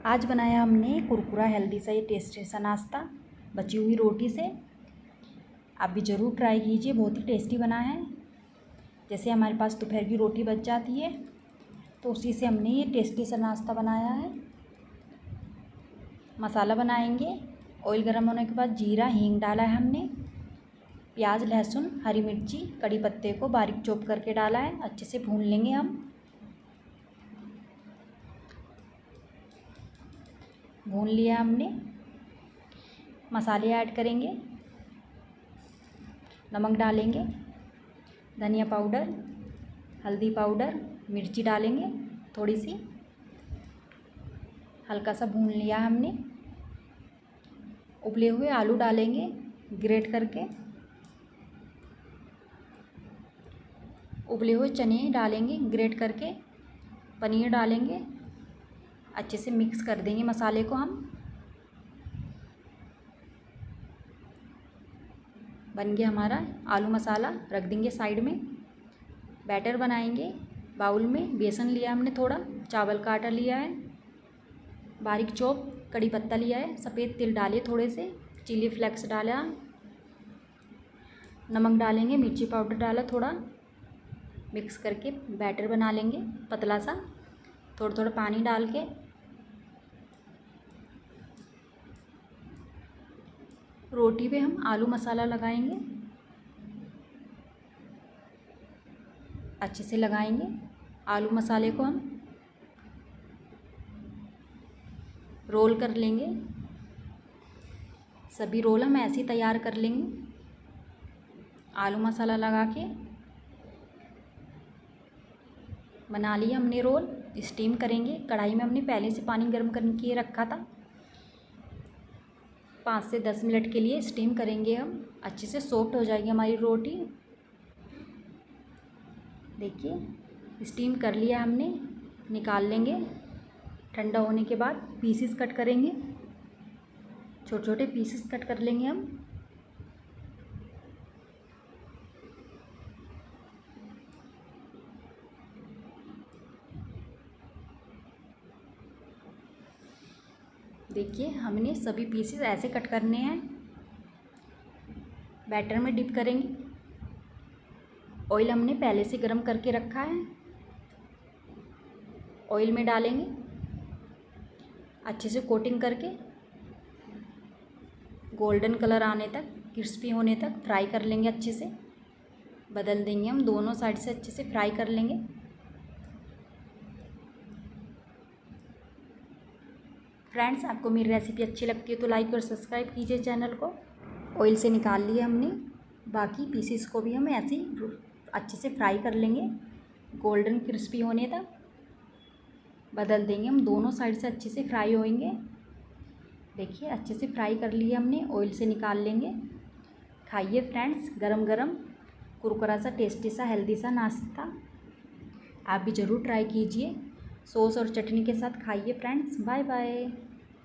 आज बनाया हमने कुरकुरा हेल्दी सा ये टेस्टी सा नाश्ता बची हुई रोटी से। आप भी ज़रूर ट्राई कीजिए, बहुत ही टेस्टी बना है। जैसे हमारे पास दोपहर की रोटी बच जाती है तो उसी से हमने ये टेस्टी सा नाश्ता बनाया है। मसाला बनाएंगे। ऑयल गर्म होने के बाद जीरा हींग डाला है हमने, प्याज लहसुन हरी मिर्ची कड़ी पत्ते को बारीक चॉप करके डाला है। अच्छे से भून लेंगे हम। भून लिया हमने। मसाले ऐड करेंगे, नमक डालेंगे, धनिया पाउडर हल्दी पाउडर मिर्ची डालेंगे थोड़ी सी। हल्का सा भून लिया हमने। उबले हुए आलू डालेंगे ग्रेट करके। उबले हुए चने डालेंगे ग्रेट करके। पनीर डालेंगे। अच्छे से मिक्स कर देंगे मसाले को हम। बन गया हमारा आलू मसाला, रख देंगे साइड में। बैटर बनाएंगे। बाउल में बेसन लिया हमने, थोड़ा चावल का आटा लिया है, बारीक चॉप कड़ी पत्ता लिया है, सफ़ेद तिल डाले थोड़े से, चिली फ्लेक्स डाला, नमक डालेंगे, मिर्ची पाउडर डाला थोड़ा। मिक्स करके बैटर बना लेंगे पतला सा, थोड़ा थोड़ा पानी डाल के। रोटी पे हम आलू मसाला लगाएंगे, अच्छे से लगाएंगे आलू मसाले को। हम रोल कर लेंगे। सभी रोल हम ऐसे ही तैयार कर लेंगे आलू मसाला लगा के। बना लिया हमने रोल। स्टीम करेंगे। कढ़ाई में हमने पहले से पानी गर्म करके रखा था। 5 से 10 मिनट के लिए स्टीम करेंगे हम। अच्छे से सॉफ्ट हो जाएगी हमारी रोटी। देखिए स्टीम कर लिया हमने, निकाल लेंगे। ठंडा होने के बाद पीसेस कट करेंगे, छोटे छोटे पीसेस कट कर लेंगे हम। देखिए हमने सभी पीसेस ऐसे कट करने हैं। बैटर में डिप करेंगे। ऑयल हमने पहले से गरम करके रखा है, ऑयल में डालेंगे। अच्छे से कोटिंग करके गोल्डन कलर आने तक, क्रिस्पी होने तक फ्राई कर लेंगे। अच्छे से बदल देंगे हम, दोनों साइड से अच्छे से फ्राई कर लेंगे। फ्रेंड्स, आपको मेरी रेसिपी अच्छी लगती है तो लाइक और सब्सक्राइब कीजिए चैनल को। ऑयल से निकाल लिया हमने। बाकी पीसेस को भी हम ऐसे ही अच्छे से फ्राई कर लेंगे, गोल्डन क्रिस्पी होने तक बदल देंगे हम। दोनों साइड से अच्छे से फ्राई होंगे। देखिए अच्छे से फ्राई कर लिए हमने, ऑयल से निकाल लेंगे। खाइए फ्रेंड्स, गरम गरम कुरकुरा सा टेस्टी सा हेल्दी सा नाश्ता। आप भी ज़रूर ट्राई कीजिए। सॉस और चटनी के साथ खाइए फ्रेंड्स। Bye bye.